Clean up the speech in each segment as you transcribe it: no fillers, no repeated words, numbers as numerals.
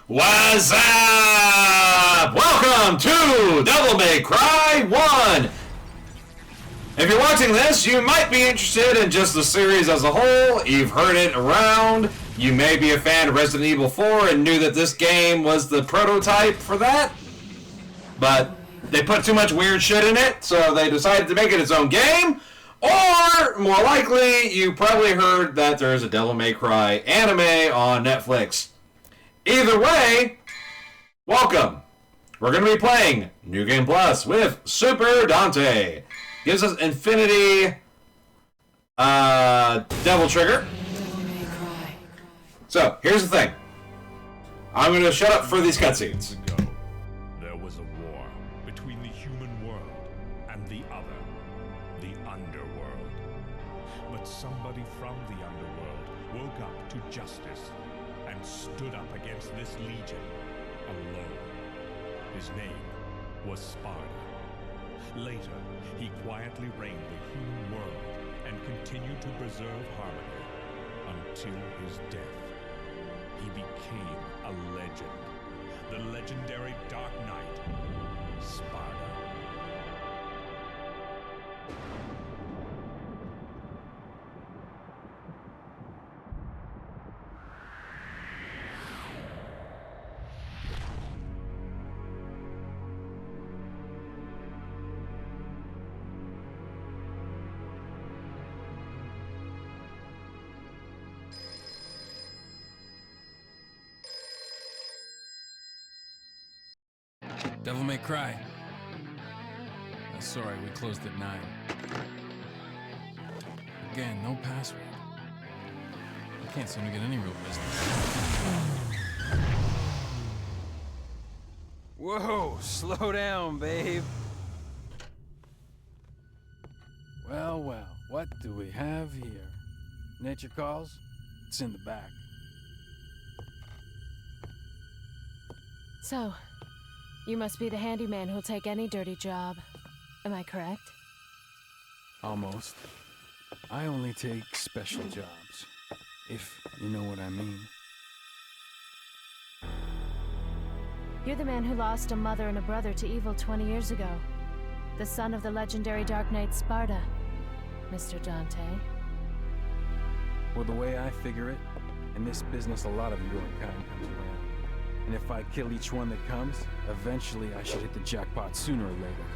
What's up? Welcome to Devil May Cry 1! If you're watching this, you might be interested in just the series as a whole. You've heard it around. You may be a fan of Resident Evil 4 and knew that this game was the prototype for that. But they put too much weird shit in it, so they decided to make it its own game. Or, more likely, you probably heard that there's a Devil May Cry anime on Netflix. Either way, welcome. We're going to be playing New Game Plus with Super Dante. Gives us Infinity Devil Trigger. So, here's the thing. I'm going to shut up for these cutscenes. There was a war between the human world and the other, the underworld. But somebody from the underworld woke up to justice and stood up against this legion alone. His name was Sparda. Later, he quietly reigned the human world and continued to preserve harmony until his death. He became a legend. The legendary Dark Knight, Sparda. Devil May Cry. Sorry, we closed at 9. Again, no password. I can't seem to get any real business. Whoa, slow down, babe. Well, what do we have here? Nature calls? It's in the back. So, you must be the handyman who'll take any dirty job. Am I correct? Almost. I only take special jobs, if you know what I mean. You're the man who lost a mother and a brother to evil 20 years ago. The son of the legendary Dark Knight Sparda, Mr. Dante. Well, the way I figure it, in this business a lot of your kind comes around. And if I kill each one that comes, eventually I should hit the jackpot sooner or later.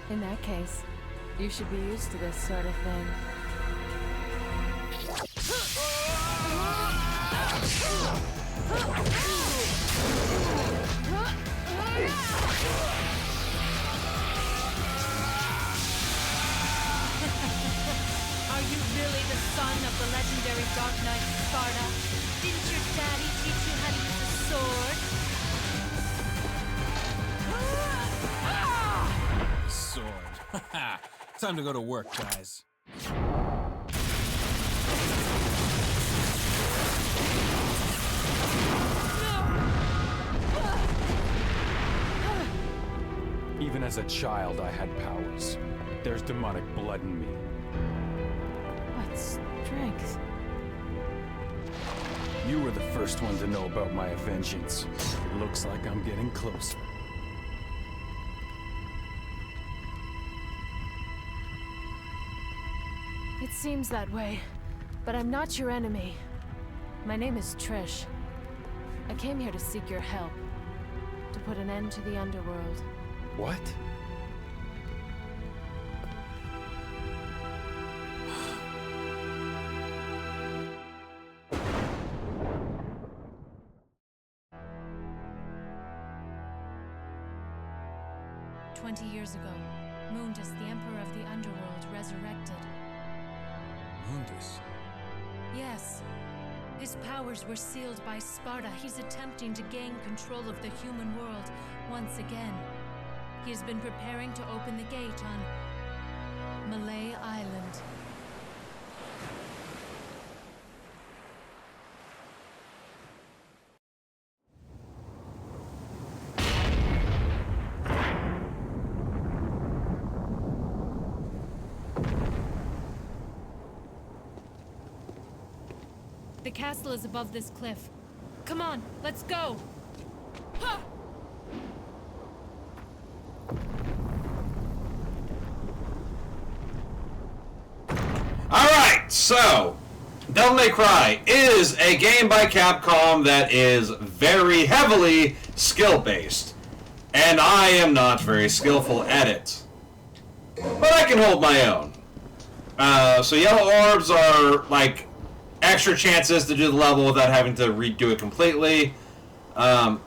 In that case, you should be used to this sort of thing. Are you really the son of the legendary Dark Knight Sparda? Didn't your daddy teach you how to use a sword? Sword. Time to go to work, guys. Even as a child, I had powers. There's demonic blood in me. What strength? You were the first one to know about my vengeance. It looks like I'm getting closer. It seems that way, but I'm not your enemy. My name is Trish. I came here to seek your help, to put an end to the underworld. What? Years ago, Mundus, the Emperor of the Underworld, resurrected. Mundus? Yes. His powers were sealed by Sparda. He's attempting to gain control of the human world once again. He has been preparing to open the gate on Malay Island. The castle is above this cliff. Come on, let's go! Alright, so Devil May Cry is a game by Capcom that is very heavily skill-based. And I am not very skillful at it. But I can hold my own. So yellow orbs are like extra chances to do the level without having to redo it completely. Why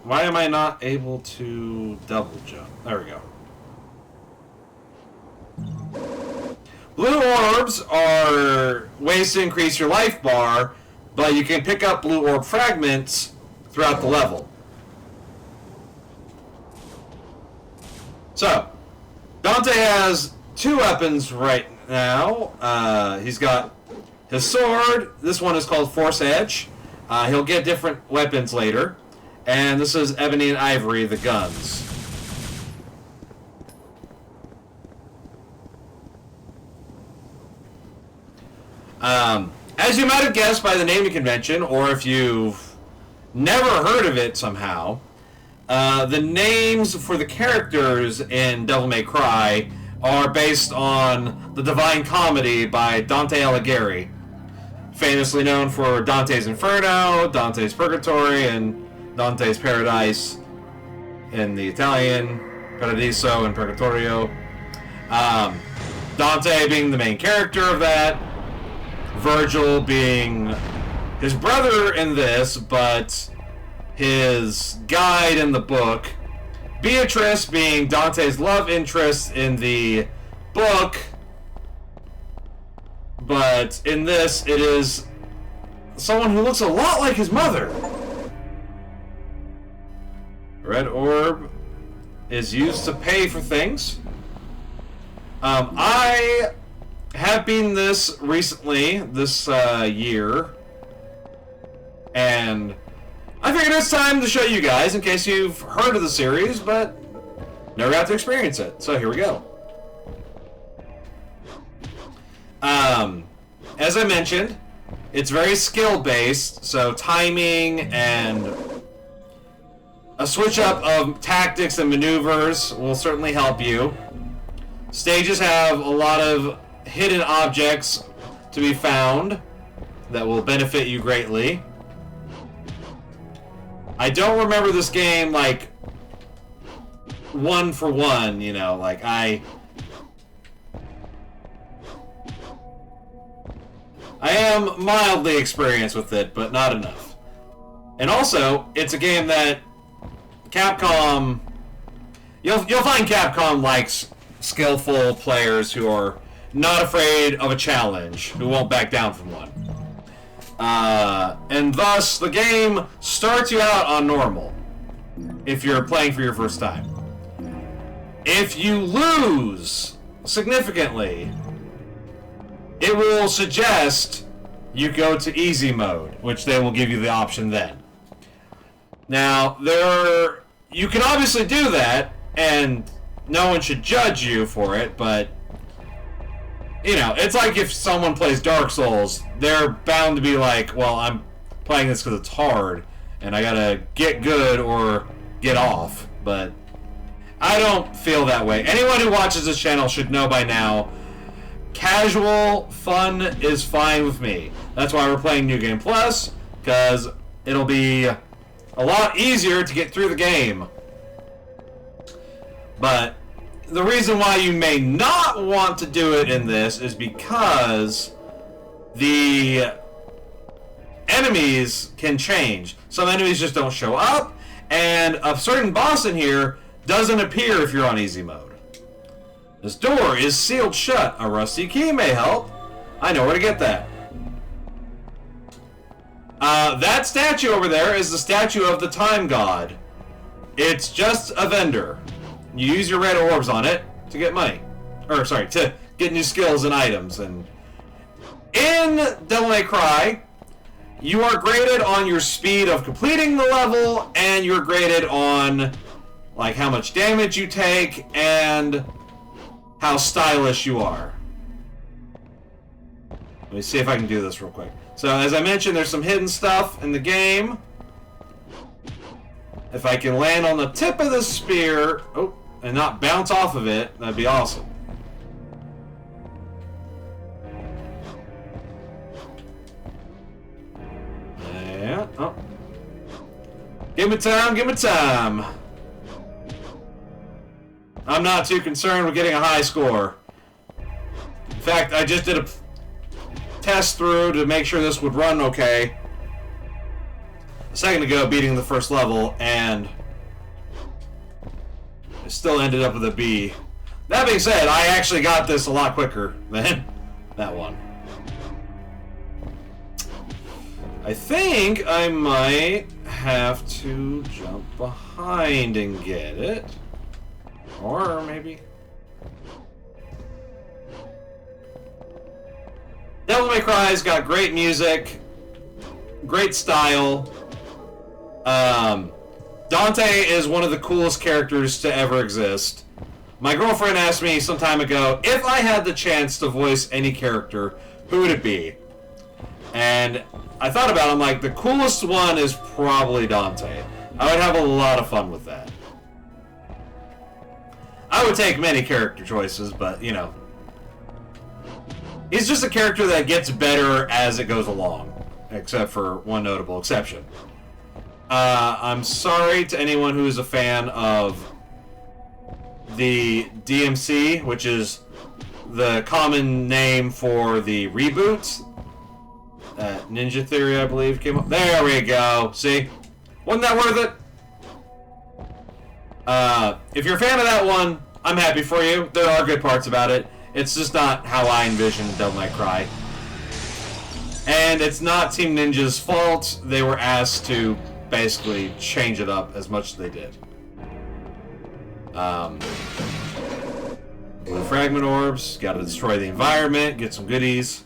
am I not able to double jump? There we go. Blue orbs are ways to increase your life bar, but you can pick up blue orb fragments throughout the level. So, Dante has two weapons right now. He's got his sword. This one is called Force Edge. He'll get different weapons later. And this is Ebony and Ivory, the guns. As you might have guessed by the naming convention, or if you've never heard of it somehow, the names for the characters in Devil May Cry are based on the Divine Comedy by Dante Alighieri, famously known for Dante's Inferno, Dante's Purgatory, and Dante's Paradise in the Italian, Paradiso and Purgatorio. Dante being the main character of that, Virgil being his brother in this, but his guide in the book. Beatrice being Dante's love interest in the book, but in this it is someone who looks a lot like his mother. Red orb is used to pay for things. I have beaten this recently, this year, and I figured it's time to show you guys, in case you've heard of the series, but never got to experience it. So here we go. As I mentioned, it's very skill-based, so timing and a switch-up of tactics and maneuvers will certainly help you. Stages have a lot of hidden objects to be found that will benefit you greatly. I don't remember this game, like, one for one, you know, like, I am mildly experienced with it, but not enough. And also, it's a game that Capcom, you'll find Capcom likes skillful players who are not afraid of a challenge, who won't back down from one. And thus, the game starts you out on normal, if you're playing for your first time. If you lose significantly, it will suggest you go to easy mode, which they will give you the option then. Now, you can obviously do that, and no one should judge you for it, but you know, it's like if someone plays Dark Souls, they're bound to be like, well, I'm playing this because it's hard, and I gotta get good or get off, but I don't feel that way. Anyone who watches this channel should know by now, casual fun is fine with me. That's why we're playing New Game Plus, because it'll be a lot easier to get through the game. But the reason why you may not want to do it in this is because the enemies can change. Some enemies just don't show up, and a certain boss in here doesn't appear if you're on easy mode. This door is sealed shut. A rusty key may help. I know where to get that. That statue over there is the statue of the Time God. It's just a vendor. You use your red orbs on it to get money. Or, sorry, to get new skills and items. And in Devil May Cry, you are graded on your speed of completing the level, and you're graded on, like, how much damage you take, and how stylish you are. Let me see if I can do this real quick. So, as I mentioned, there's some hidden stuff in the game. If I can land on the tip of the spear, oh, and not bounce off of it, that'd be awesome. Yeah, oh. Give me time, give me time. I'm not too concerned with getting a high score. In fact, I just did a test through to make sure this would run okay a second ago, beating the first level, and I still ended up with a B. That being said, I actually got this a lot quicker than that one. I think I might have to jump behind and get it. Or maybe... Devil May Cry's got great music, great style. Dante is one of the coolest characters to ever exist. My girlfriend asked me some time ago, if I had the chance to voice any character, who would it be? And I thought about it, I'm like, the coolest one is probably Dante. I would have a lot of fun with that. I would take many character choices, but, you know. He's just a character that gets better as it goes along. Except for one notable exception. I'm sorry to anyone who is a fan of the DMC, which is the common name for the reboots. Ninja Theory, I believe, came up. There we go. See? Wasn't that worth it? If you're a fan of that one, I'm happy for you. There are good parts about it. It's just not how I envisioned Devil May Cry. And it's not Team Ninja's fault. They were asked to basically change it up as much as they did. Blue fragment orbs. Gotta destroy the environment. Get some goodies.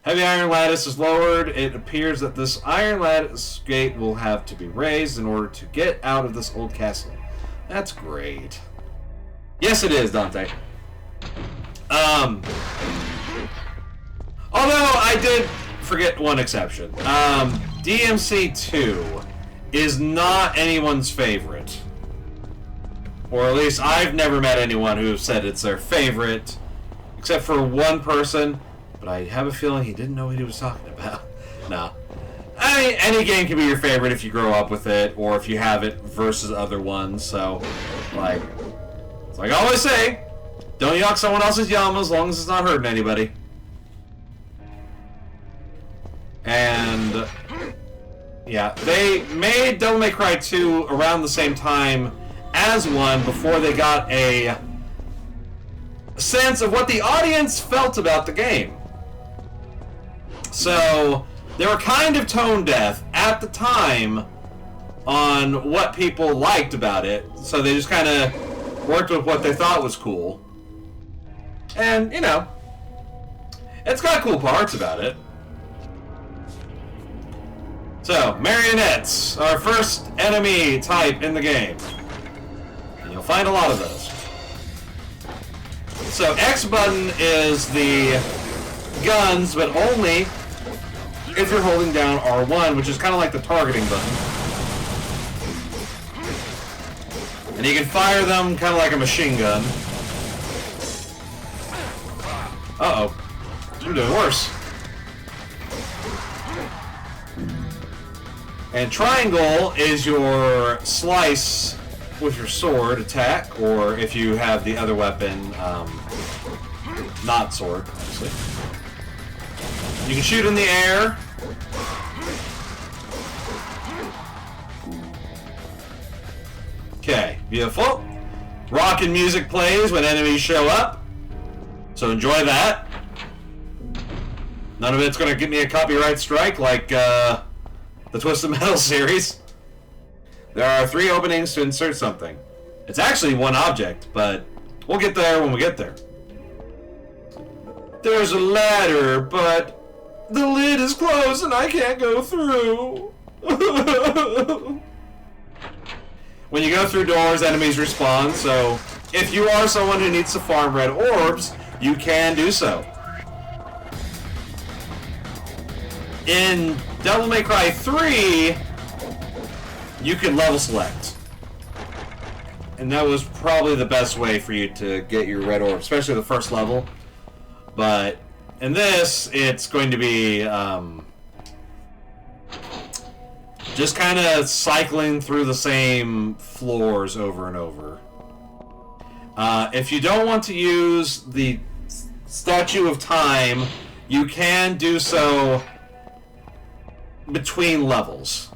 Heavy iron lattice is lowered. It appears that this iron lattice gate will have to be raised in order to get out of this old castle. That's great. Yes, it is, Dante. Although I did forget one exception. DMC 2 is not anyone's favorite. Or at least I've never met anyone who said it's their favorite, except for one person. But I have a feeling he didn't know what he was talking about. No. I mean, any game can be your favorite if you grow up with it, or if you have it versus other ones. So, like I always say, don't yuck someone else's yum as long as it's not hurting anybody. And, yeah, they made Devil May Cry 2 around the same time as 1 before they got a sense of what the audience felt about the game. So, they were kind of tone deaf at the time on what people liked about it. So they just kind of worked with what they thought was cool. And, you know, it's got cool parts about it. So, marionettes, our first enemy type in the game. And you'll find a lot of those. So, X button is the guns, but only if you're holding down R1, which is kind of like the targeting button. And you can fire them kind of like a machine gun. Uh-oh. You're doing worse. And triangle is your slice with your sword attack, or if you have the other weapon, not sword, obviously. You can shoot in the air. Okay, beautiful. Rock and music plays when enemies show up, so enjoy that. None of it's going to get me a copyright strike like the Twisted Metal series. There are 3 openings to insert something. It's actually one object, but we'll get there when we get there. There's a ladder, but the lid is closed and I can't go through. When you go through doors, enemies respawn, so if you are someone who needs to farm red orbs, you can do so. In Devil May Cry 3, you could level select. And that was probably the best way for you to get your red orb, especially the first level. But in this, it's going to be just kind of cycling through the same floors over and over. If you don't want to use the Statue of Time, you can do so between levels.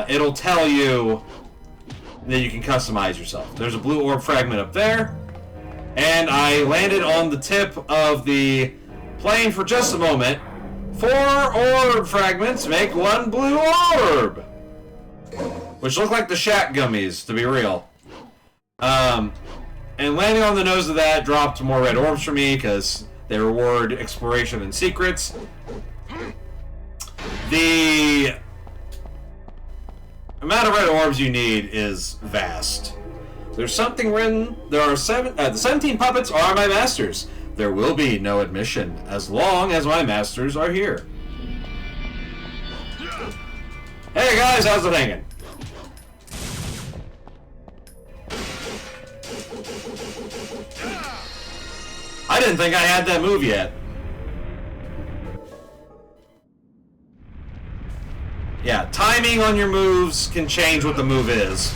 It'll tell you that you can customize yourself. There's a blue orb fragment up there, and I landed on the tip of the plane for just a moment. 4 orb fragments make 1 blue orb, which look like the Shack gummies, to be real. And landing on the nose of that dropped more red orbs for me because they reward exploration and secrets. The amount of red orbs you need is vast. There's something written. There are the 17 puppets are my masters. There will be no admission as long as my masters are here. Hey guys, how's it hanging? I didn't think I had that move yet. Yeah, timing on your moves can change what the move is.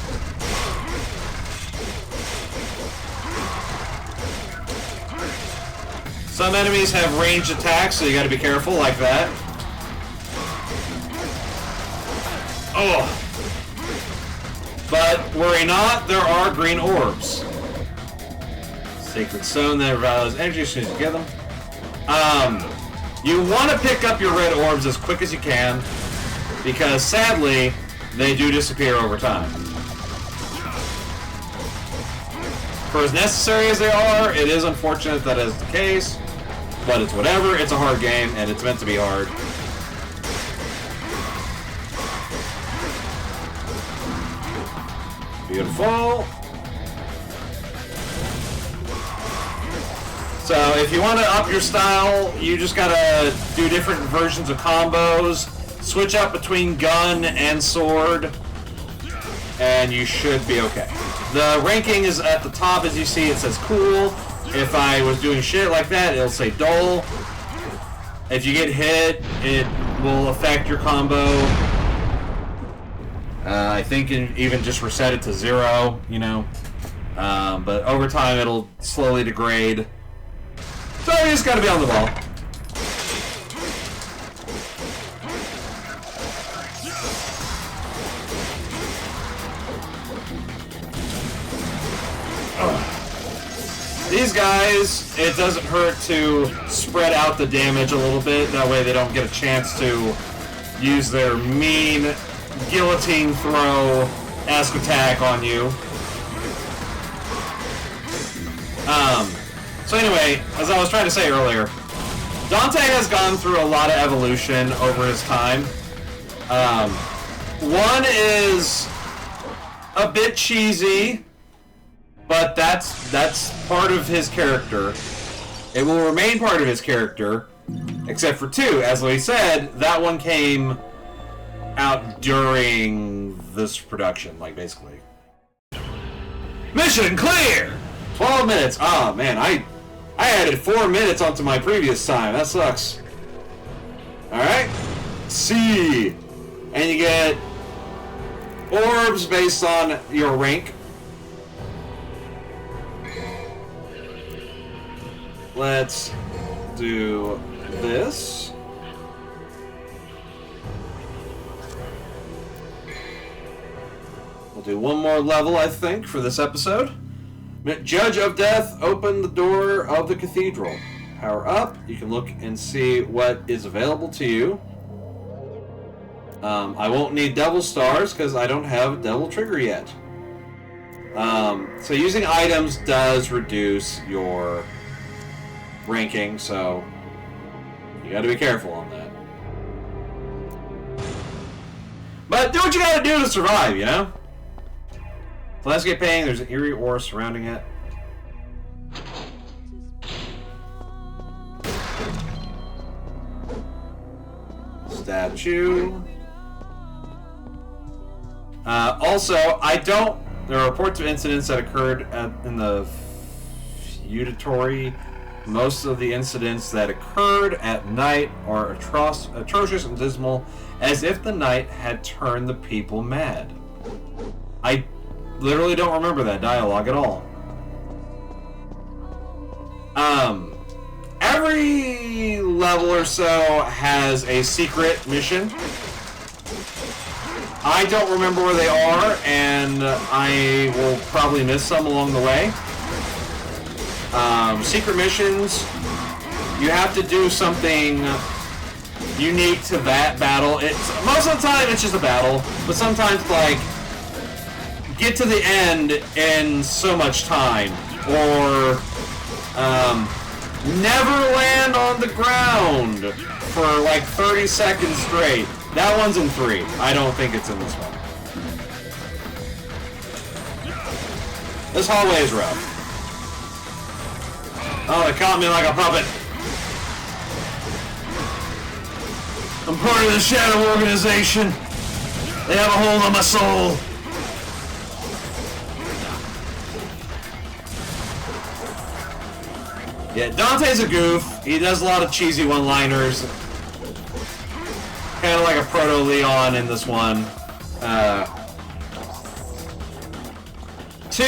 Some enemies have ranged attacks, so you gotta be careful like that. Oh! But worry not, there are green orbs. Sacred Stone that rallies energy as soon as you get them. You want to pick up your red orbs as quick as you can, because sadly, they do disappear over time. For as necessary as they are, it is unfortunate that is the case, but it's whatever. It's a hard game, and it's meant to be hard. Beautiful. So if you want to up your style, you just gotta do different versions of combos, switch up between gun and sword, and you should be okay. The ranking is at the top, as you see. It says cool. If I was doing shit like that, it'll say dull. If you get hit, it will affect your combo. I think even just reset it to 0, you know. But over time, it'll slowly degrade. So you just gotta be on the ball. These guys, it doesn't hurt to spread out the damage a little bit. That way they don't get a chance to use their mean guillotine throw-esque attack on you. So anyway, as I was trying to say earlier, Dante has gone through a lot of evolution over his time. One is a bit cheesy, but that's part of his character. It will remain part of his character, except for 2. As we said, that one came out during this production, like basically. Mission clear! 12 minutes. Oh man, I added 4 minutes onto my previous time. That sucks. Alright. C. And you get orbs based on your rank. Let's do this. We'll do one more level, I think, for this episode. Judge of Death, open the door of the cathedral. Power up. You can look and see what is available to you. I won't need Devil Stars because I don't have a Devil Trigger yet. So using items does reduce your ranking, so you gotta be careful on that. But do what you gotta do to survive, you know? Landscape painting, there's an eerie aura surrounding it. statue. Also, there are reports of incidents that occurred in the feudatory. Most of the incidents that occurred at night are atrocious and dismal, as if the night had turned the people mad. I literally don't remember that dialogue at all. Every level or so has a secret mission. I don't remember where they are, and I will probably miss some along the way. Secret missions, you have to do something unique to that battle. Most of the time it's just a battle, but sometimes like get to the end in so much time, or never land on the ground for like 30 seconds straight. That one's in 3. I don't think it's in this one. This hallway is rough. Oh, they caught me like a puppet. I'm part of the Shadow Organization. They have a hold on my soul. Yeah, Dante's a goof. He does a lot of cheesy one-liners. Kind of like a proto-Leon in this one. 2,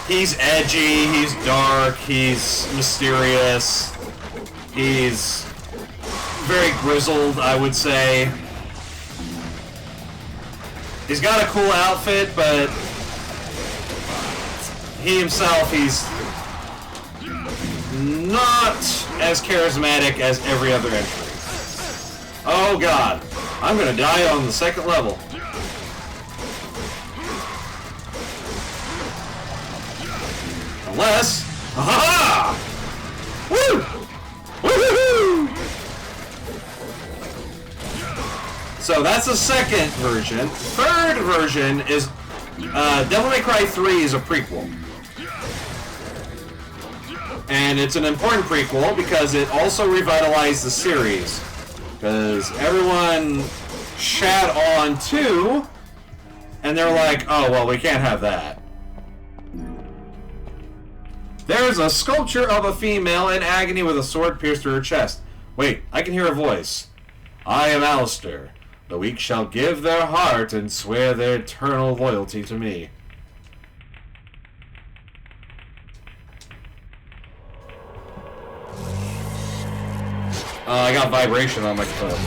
he's edgy, he's dark, he's mysterious. He's very grizzled, I would say. He's got a cool outfit, but he himself, he's not as charismatic as every other entry. Oh god, I'm gonna die on the second level. Unless, aha! Woo! Woo-hoo-hoo! So that's the second version. Third version is Devil May Cry 3 is a prequel. And it's an important prequel because it also revitalized the series. Because everyone shat on 2, and they're like, oh, well, we can't have that. There's a sculpture of a female in agony with a sword pierced through her chest. Wait, I can hear a voice. I am Alistair. The weak shall give their heart and swear their eternal loyalty to me. I got vibration on my phone.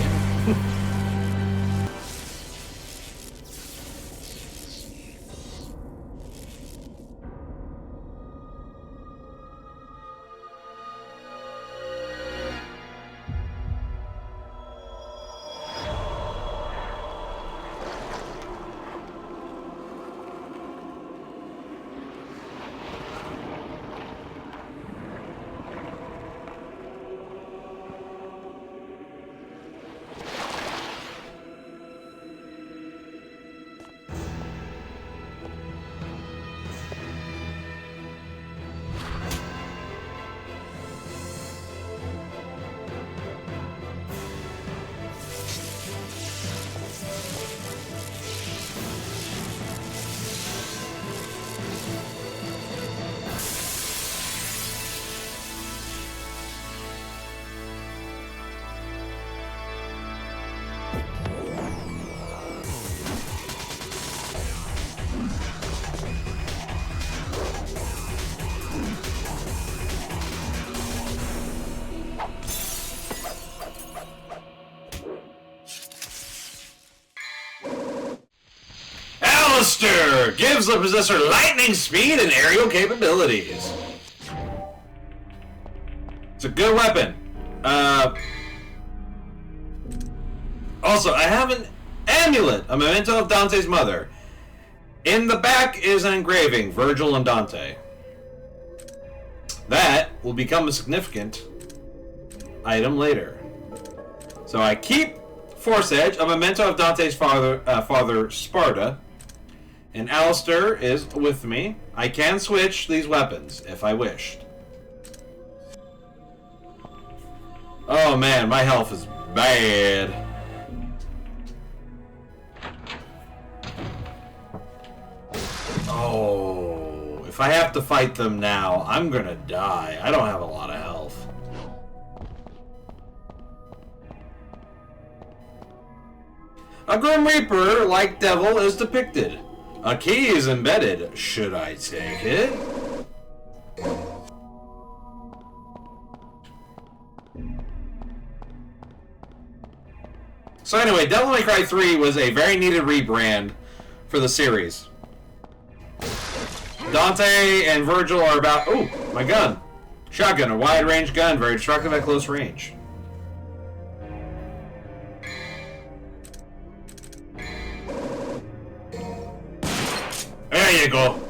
Alistair gives the possessor lightning speed and aerial capabilities. It's a good weapon. Also, I have an amulet, a memento of Dante's mother. In the back is an engraving, Virgil and Dante. That will become a significant item later. So I keep Force Edge, a memento of Dante's father Sparta. And Alistair is with me. I can switch these weapons if I wished. Oh man, my health is bad. Oh, if I have to fight them now, I'm gonna die. I don't have a lot of health. A Grim Reaper, like Devil, is depicted. A key is embedded. Should I take it? So anyway, Devil May Cry 3 was a very needed rebrand for the series. Dante and Virgil are about... Ooh, my gun. Shotgun, a wide-range gun, very destructive at close range. There you go.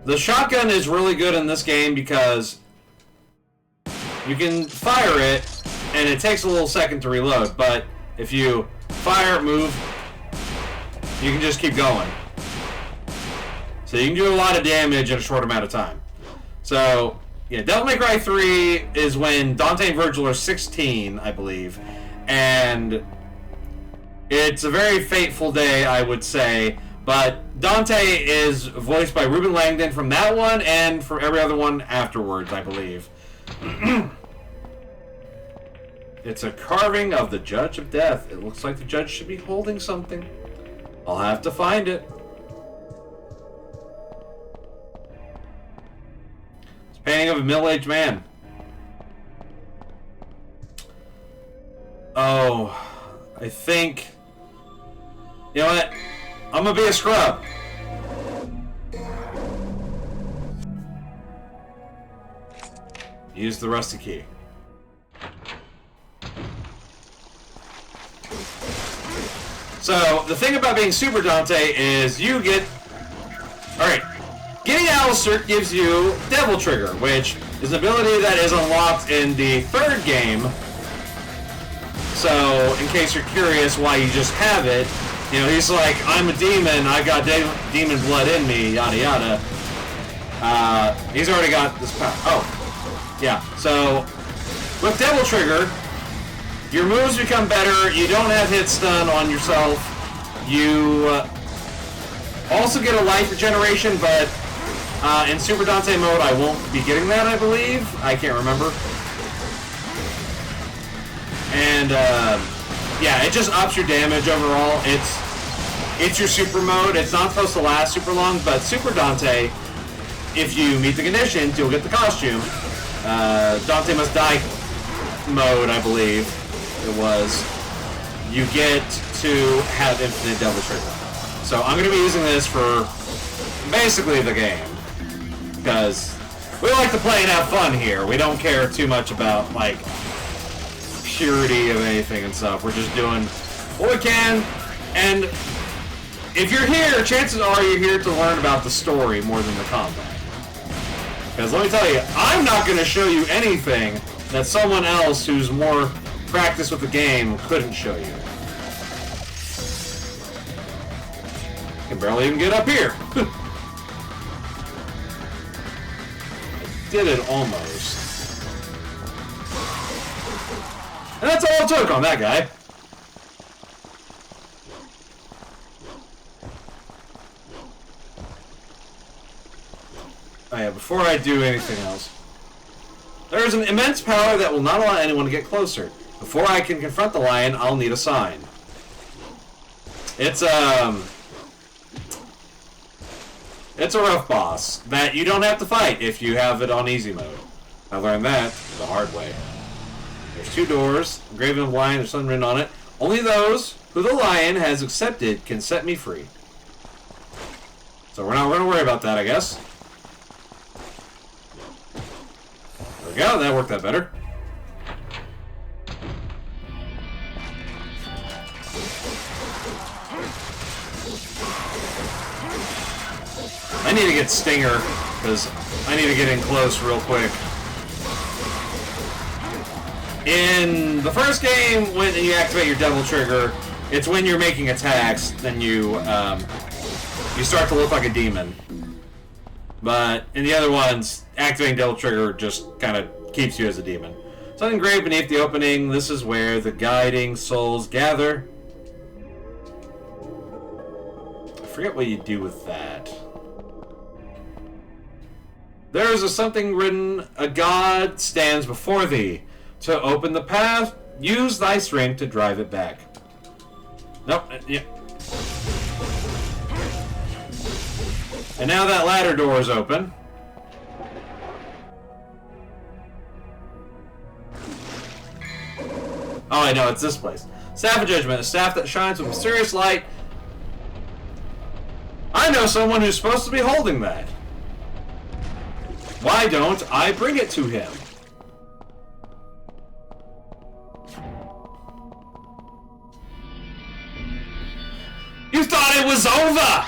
The shotgun is really good in this game because you can fire it, and it takes a little second to reload, but if you fire, move, you can just keep going. So you can do a lot of damage in a short amount of time. So, yeah, Devil May Cry 3 is when Dante and Virgil are 16, I believe. And it's a very fateful day, I would say. But Dante is voiced by Ruben Langdon from that one and for every other one afterwards, I believe. It's a carving of the Judge of Death. It looks like the judge should be holding something. I'll have to find it. It's a painting of a middle-aged man. Oh, I think... You know what? I'm gonna be a scrub. Use the rusty key. So, the thing about being Super Dante is you get... Alright. Getting Alistair gives you Devil Trigger, which is an ability that is unlocked in the third game. So, in case you're curious why you just have it, you know, he's like, I'm a demon, I got demon blood in me, yada yada. He's already got this power. Oh, yeah. So, with Devil Trigger, your moves become better, you don't have hit stun on yourself, you also get a life regeneration, but in Super Dante mode I won't be getting that, I believe. I can't remember. And, yeah, it just ups your damage overall. It's your super mode. It's not supposed to last super long, but Super Dante, if you meet the conditions, you'll get the costume. Dante Must Die mode, I believe it was. You get to have infinite Devil Trigger. So I'm going to be using this for basically the game. Because we like to play and have fun here. We don't care too much about, like, purity of anything and stuff. We're just doing what we can, and if you're here, chances are you're here to learn about the story more than the combat. Because let me tell you, I'm not going to show you anything that someone else who's more practiced with the game couldn't show you. I can barely even get up here. I did it almost. And that's all it took on that guy. Oh yeah, before I do anything else. There is an immense power that will not allow anyone to get closer. Before I can confront the lion, I'll need a sign. It's a rough boss that you don't have to fight if you have it on easy mode. I learned that the hard way. There's 2 doors, engraving of lion, there's something written on it. Only those who the lion has accepted can set me free. So we're not going to worry about that, I guess. There we go, that worked out better. I need to get Stinger, because I need to get in close real quick. In the first game, when you activate your Devil Trigger, it's when you're making attacks, then you start to look like a demon. But in the other ones, activating Devil Trigger just kind of keeps you as a demon. Something engraved beneath the opening. This is where the guiding souls gather. I forget what you do with that. There is something written. A god stands before thee. To open the path, use thy strength to drive it back. Nope. Yeah. And now that ladder door is open. Oh, I know, it's this place. Staff of Judgment, a staff that shines with mysterious light. I know someone who's supposed to be holding that. Why don't I bring it to him? You thought it was over!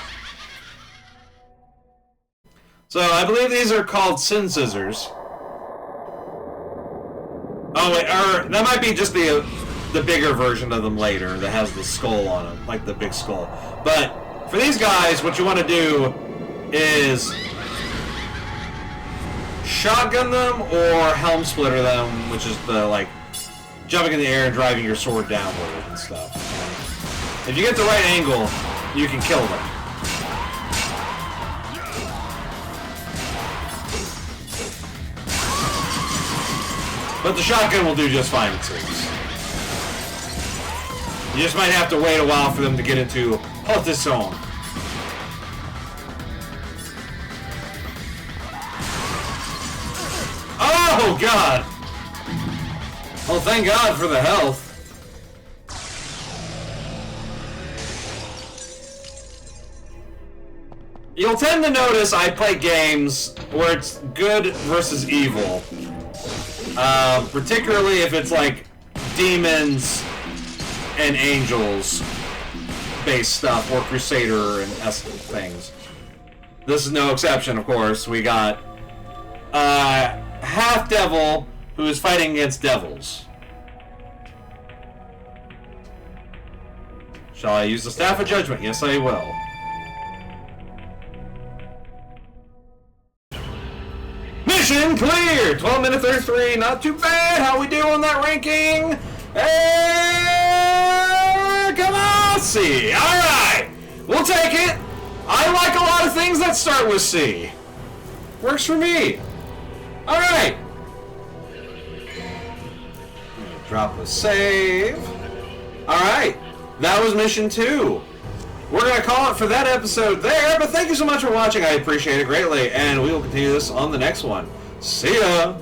So, I believe these are called Sin Scissors. Oh, wait, or that might be just the bigger version of them later that has the skull on them, like the big skull. But for these guys, what you want to do is shotgun them or helm splitter them, which is the like jumping in the air and driving your sword downward and stuff. If you get the right angle, you can kill them. But the shotgun will do just fine, it seems. You just might have to wait a while for them to get into Haute Zone. Oh, God! Well, thank God for the health. You'll tend to notice I play games where it's good versus evil. Particularly if it's like demons and angels based stuff, or Crusader and things. This is no exception, of course. We got half devil who is fighting against devils. Shall I use the Staff of Judgment? Yes, I will. Mission clear! 12 minute 33, not too bad. How we do on that ranking? Hey, come on, C. Alright, we'll take it. I like a lot of things that start with C. Works for me. Alright. Drop a save. Alright, that was mission 2. We're going to call it for that episode there, but thank you so much for watching. I appreciate it greatly, and we will continue this on the next one. See ya!